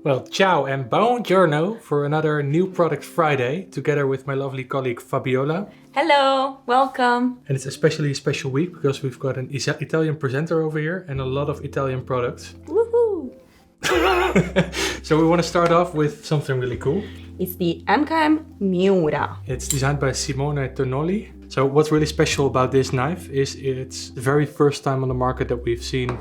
Well, ciao and buongiorno for another new product Friday, together with my lovely colleague Fabiola. Hello, welcome. And it's especially a special week because we've got an Italian presenter over here and a lot of Italian products. Woohoo! So we want to start off with something really cool. It's the MKM Miura. It's designed by Simone Tonoli. So what's really special about this knife is it's the very first time on the market that we've seen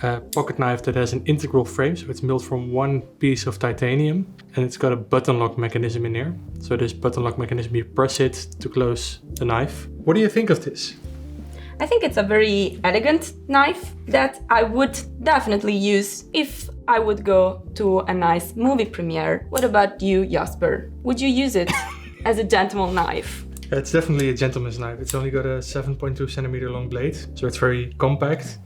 a pocket knife that has an integral frame. So it's milled from one piece of titanium and it's got a button lock mechanism in here. So this button lock mechanism, you press it to close the knife. What do you think of this? I think it's a very elegant knife that I would definitely use if I would go to a nice movie premiere. What about you, Jasper? Would you use it as a gentleman knife? It's definitely a gentleman's knife. It's only got a 7.2 centimeter long blade, so it's very compact.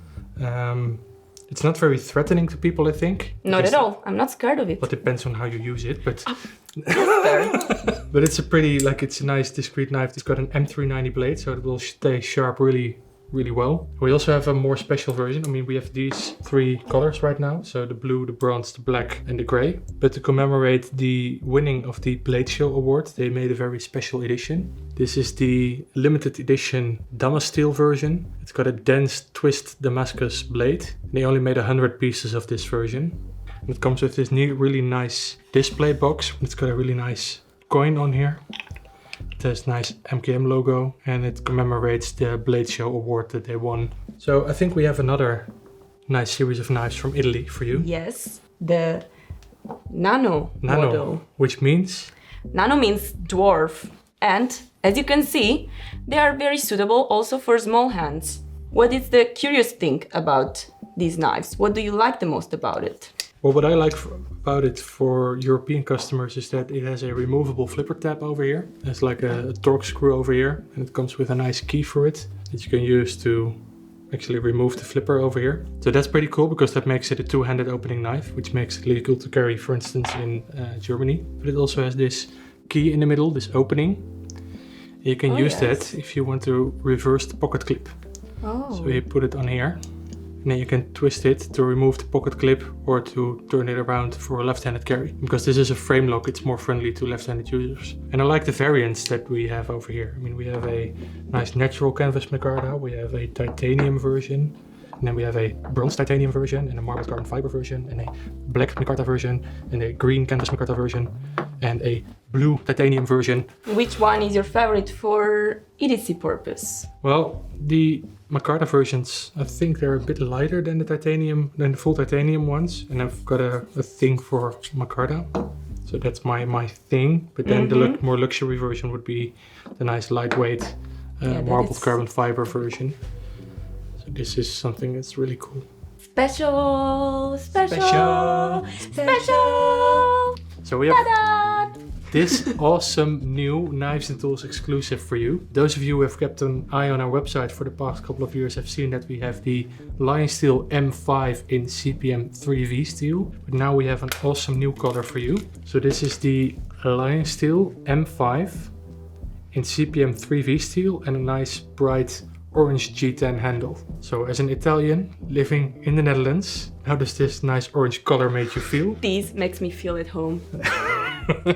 It's not very threatening to people, I think. Not at all. I'm not scared of it. But depends on how you use it. But Fair. but it's it's a nice discreet knife. It's got an M390 blade, so it will stay sharp really well. We also have a more special version. I mean, we have these three colors right now. So the blue, the bronze, the black and the gray. But to commemorate the winning of the Blade Show Award, they made a very special edition. This is the limited edition Lionsteel version. It's got a dense twist Damascus blade. They only made 100 pieces of this version. And it comes with this really nice display box. It's got a really nice coin on here. It has nice MKM logo and it commemorates the Blade Show Award that they won. So I think we have another nice series of knives from Italy for you. Yes, the Nano model. Which means? Nano means dwarf. And as you can see, they are very suitable also for small hands. What is the curious thing about these knives? What do you like the most about it? Well, what I like about it for European customers is that it has a removable flipper tab over here. It's like a torque screw over here, and it comes with a nice key for it that you can use to actually remove the flipper over here. So that's pretty cool because that makes it a two-handed opening knife, which makes it legal to carry, for instance, in Germany. But it also has this key in the middle, this opening. You can use that if you want to reverse the pocket clip. So you put it on here. And then you can twist it to remove the pocket clip or to turn it around for a left-handed carry. Because this is a frame lock, it's more friendly to left-handed users. And I like the variants that we have over here. I mean, we have a nice natural canvas micarta, we have a titanium version, and then we have a bronze titanium version, and a marbled carbon fiber version, and a black micarta version, and a green canvas micarta version, and a blue titanium version. Which one is your favorite for EDC purpose? Well, the micarta versions, I think they're a bit lighter than the full titanium ones, and I've got a thing for micarta, so that's my thing. But then the more luxury version would be the nice lightweight marbled carbon fiber version. So this is something that's really cool. Special. So we have this awesome new Knives and Tools exclusive for you. Those of you who have kept an eye on our website for the past couple of years have seen that we have the Lionsteel M5 in CPM 3V steel. But now we have an awesome new color for you. So this is the Lionsteel M5 in CPM 3V steel and a nice bright orange G10 handle. So as an Italian living in the Netherlands, how does this nice orange color make you feel? This makes me feel at home.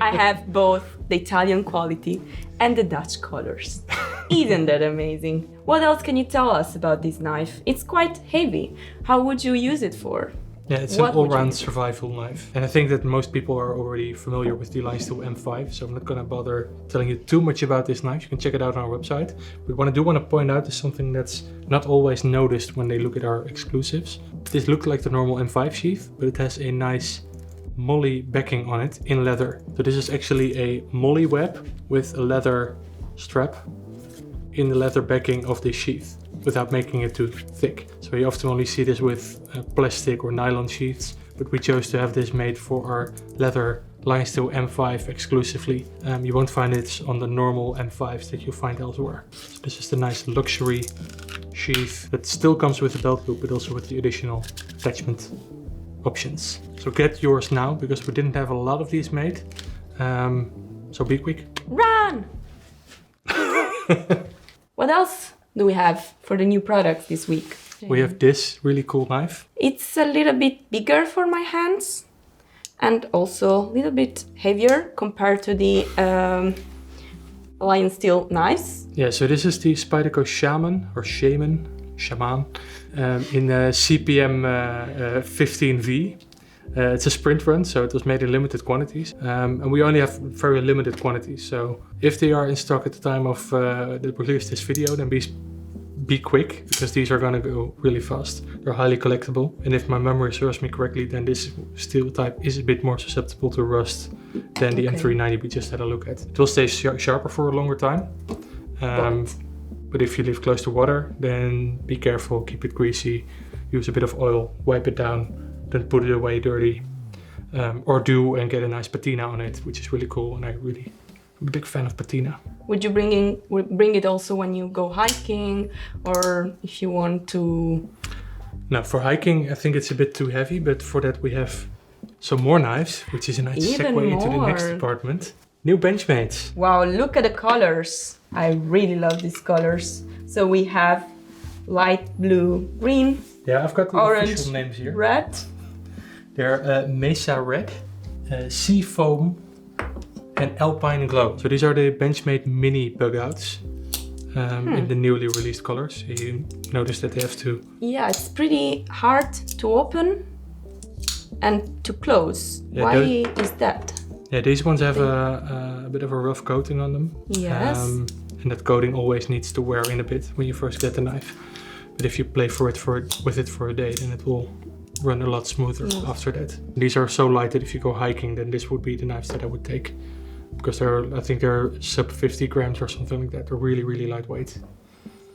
I have both the Italian quality and the Dutch colors. Isn't that amazing? What else can you tell us about this knife? It's quite heavy. How would you use it for? Yeah, it's an all-round survival knife. And I think that most people are already familiar with the Lionsteel M5, so I'm not gonna bother telling you too much about this knife. You can check it out on our website. But what I do want to point out is something that's not always noticed when they look at our exclusives. This looks like the normal M5 sheath, but it has a nice molly backing on it in leather. So this is actually a molly web with a leather strap in the leather backing of this sheath without making it too thick. So you often only see this with plastic or nylon sheaths, but we chose to have this made for our leather Lionsteel M5 exclusively. You won't find it on the normal M5s that you find elsewhere. So this is the nice luxury sheath that still comes with the belt loop, but also with the additional attachment options. So get yours now, because we didn't have a lot of these made. So be quick. Run! What else do we have for the new products this week? We have this really cool knife. It's a little bit bigger for my hands. and also a little bit heavier compared to the Lionsteel knives. Yeah, so this is the Spyderco Shaman or Shaman in CPM 15V. It's a sprint run, so it was made in limited quantities, and we only have very limited quantities. So if they are in stock at the time of the release this video, then be quick, because these are gonna go really fast. They're highly collectible, and if my memory serves me correctly, then this steel type is a bit more susceptible to rust than the M390 we just had a look at. It will stay sharper for a longer time, but if you live close to water, then be careful, keep it greasy, use a bit of oil, wipe it down, then put it away dirty, or and get a nice patina on it, which is really cool, and I'm a big fan of patina. Would you bring it also when you go hiking, or if you want to? No, for hiking I think it's a bit too heavy, but for that we have some more knives, which is a nice segue into the next department. New Benchmates. Wow, look at the colors. I really love these colors. So we have light blue, green, yeah, I've got the orange, official names here. red. They're Mesa Red, Sea Foam, and Alpine Glow. So these are the Benchmade mini Bugouts in the newly released colors. You notice that they have to... Yeah, it's pretty hard to open and to close. Yeah, why is that? Yeah, these ones have a bit of a rough coating on them. Yes. And that coating always needs to wear in a bit when you first get the knife. But if you play with it for a day, then it will run a lot smoother after that. These are so light that if you go hiking, then this would be the knives that I would take. Because I think they're sub 50 grams or something like that. They're really, really lightweight.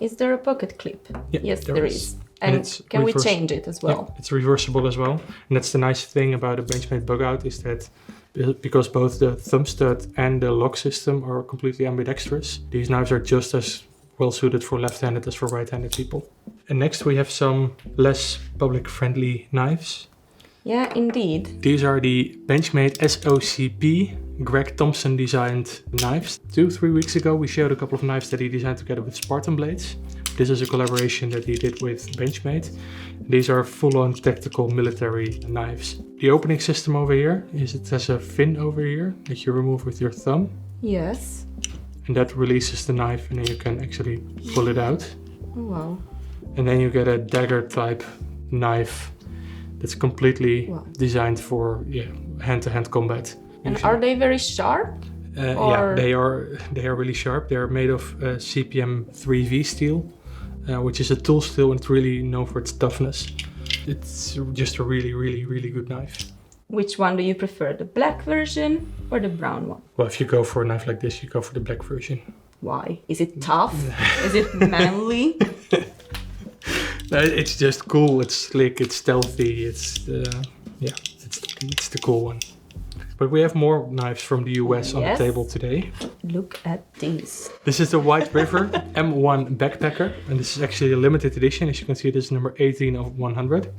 Is there a pocket clip? Yeah, yes, there is. And can we change it as well? Yeah, it's reversible as well. And that's the nice thing about a Benchmade Bugout, is that because both the thumb stud and the lock system are completely ambidextrous, these knives are just as well suited for left-handed as for right-handed people. And next we have some less public-friendly knives. Yeah, indeed. These are the Benchmade SOCP Greg Thompson designed knives. 2-3 weeks ago we showed a couple of knives that he designed together with Spartan blades. This is a collaboration that he did with Benchmade. These are full-on tactical military knives. The opening system over here is it has a fin over here that you remove with your thumb. Yes. And that releases the knife, and then you can actually pull it out. Oh, wow. And then you get a dagger type knife that's completely designed for hand-to-hand combat. And are they very sharp? Yeah, they are really sharp. They're made of CPM 3V steel, which is a tool steel, and it's really known for its toughness. It's just a really, really, really good knife. Which one do you prefer, the black version or the brown one? Well, if you go for a knife like this, you go for the black version. Why? Is it tough? Is it manly? No, it's just cool. It's slick. It's stealthy. It's the cool one. But we have more knives from the US on the table today. Look at these. This is the White River M1 Backpacker, and this is actually a limited edition. As you can see, this is number 18 of 100.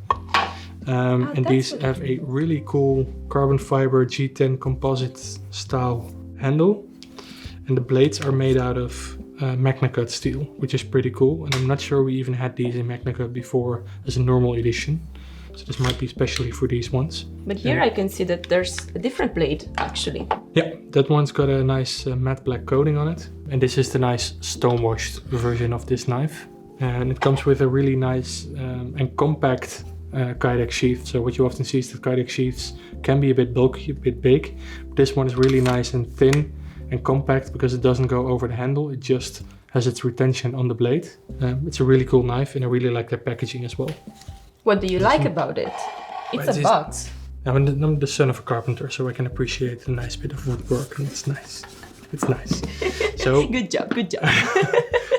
And these have a really cool carbon fiber G10 composite style handle. And the blades are made out of MagnaCut steel, which is pretty cool. And I'm not sure we even had these in MagnaCut before as a normal edition. So this might be especially for these ones. But here I can see that there's a different blade, actually. Yeah, that one's got a nice matte black coating on it. And this is the nice stone-washed version of this knife. And it comes with a really nice and compact Kydex sheath. So what you often see is that Kydex sheaths can be a bit bulky, a bit big. But this one is really nice and thin and compact because it doesn't go over the handle. It just has its retention on the blade. It's a really cool knife, and I really like their packaging as well. What do you like about it? It's a box. I'm the son of a carpenter, so I can appreciate a nice bit of woodwork, and it's nice. It's nice. So good job.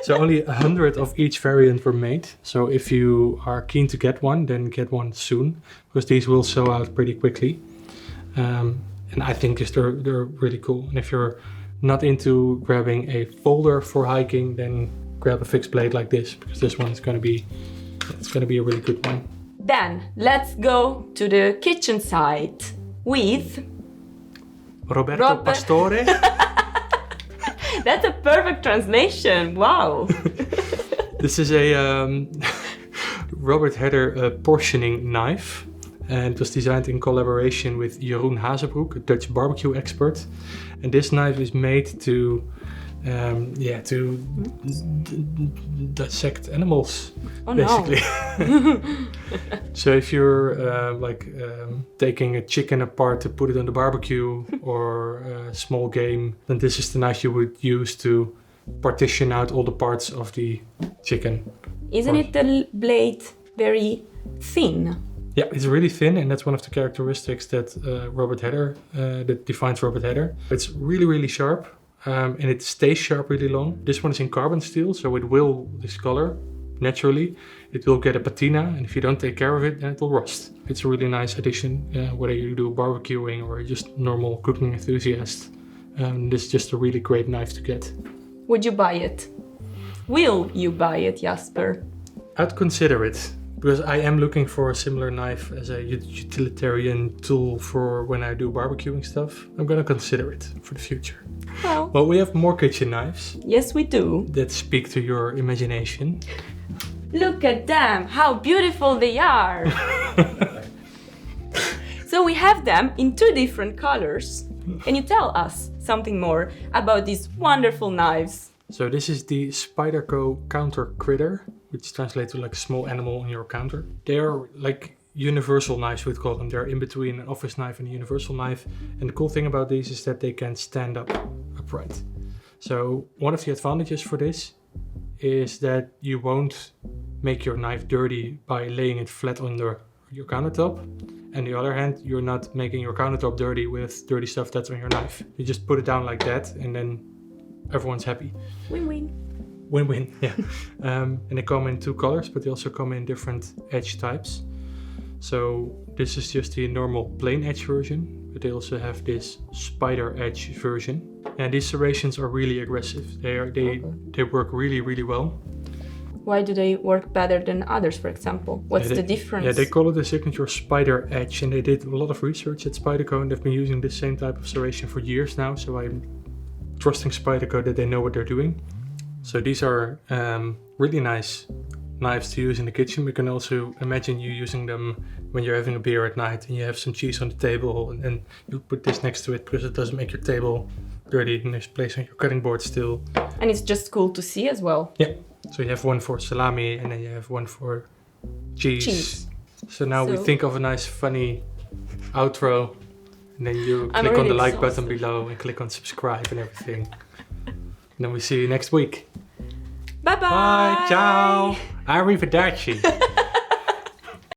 So only 100 of each variant were made. So if you are keen to get one, then get one soon, because these will sell out pretty quickly. And I think they're really cool. And if you're not into grabbing a folder for hiking, then grab a fixed blade like this, because this one is going to be a really good one. Then let's go to the kitchen side with Roberto Pastore. That's a perfect translation. Wow. This is a Robert Hedder portioning knife. and it was designed in collaboration with Jeroen Hazebroek, a Dutch barbecue expert. And this knife is made to dissect animals, basically. No. So if you're taking a chicken apart to put it on the barbecue or a small game, then this is the knife you would use to partition out all the parts of the chicken. Isn't it the blade very thin? Yeah, it's really thin, and that's one of the characteristics that that defines Robert Hedder. It's really, really sharp, and it stays sharp really long. This one is in carbon steel, so it will discolor naturally. It will get a patina, and if you don't take care of it, then it will rust. It's a really nice addition, whether you do barbecuing or just normal cooking enthusiast. This is just a really great knife to get. Would you buy it? Will you buy it, Jasper? I'd consider it, because I am looking for a similar knife as a utilitarian tool for when I do barbecuing stuff. I'm gonna consider it for the future. Well, we have more kitchen knives. Yes, we do. That speak to your imagination. Look at them, how beautiful they are. So we have them in 2 different colors. Can you tell us something more about these wonderful knives? So this is the Spyderco Counter Critter, which translates to like a small animal on your counter. They are like universal knives, we'd call them. They're in between an office knife and a universal knife. And the cool thing about these is that they can stand upright. So one of the advantages for this is that you won't make your knife dirty by laying it flat on your countertop. On the other hand, you're not making your countertop dirty with dirty stuff that's on your knife. You just put it down like that, and then everyone's happy. Win-win. Win-win, yeah. And they come in 2 colors, but they also come in different edge types. So this is just the normal plain edge version, but they also have this spider edge version. And these serrations are really aggressive. They work really, really well. Why do they work better than others, for example? What's the difference? Yeah, they call it the signature spider edge, and they did a lot of research at Spyderco, and they've been using the same type of serration for years now, so I'm trusting Spyderco that they know what they're doing. So these are really nice knives to use in the kitchen. We can also imagine you using them when you're having a beer at night and you have some cheese on the table, and then you put this next to it because it doesn't make your table dirty, and there's place on your cutting board still. And it's just cool to see as well. Yeah. So you have one for salami, and then you have one for cheese. So now we think of a nice funny outro, and then you click on the like button below and click on subscribe and everything. And then we see you next week. Bye-bye. Bye, ciao, arrivederci.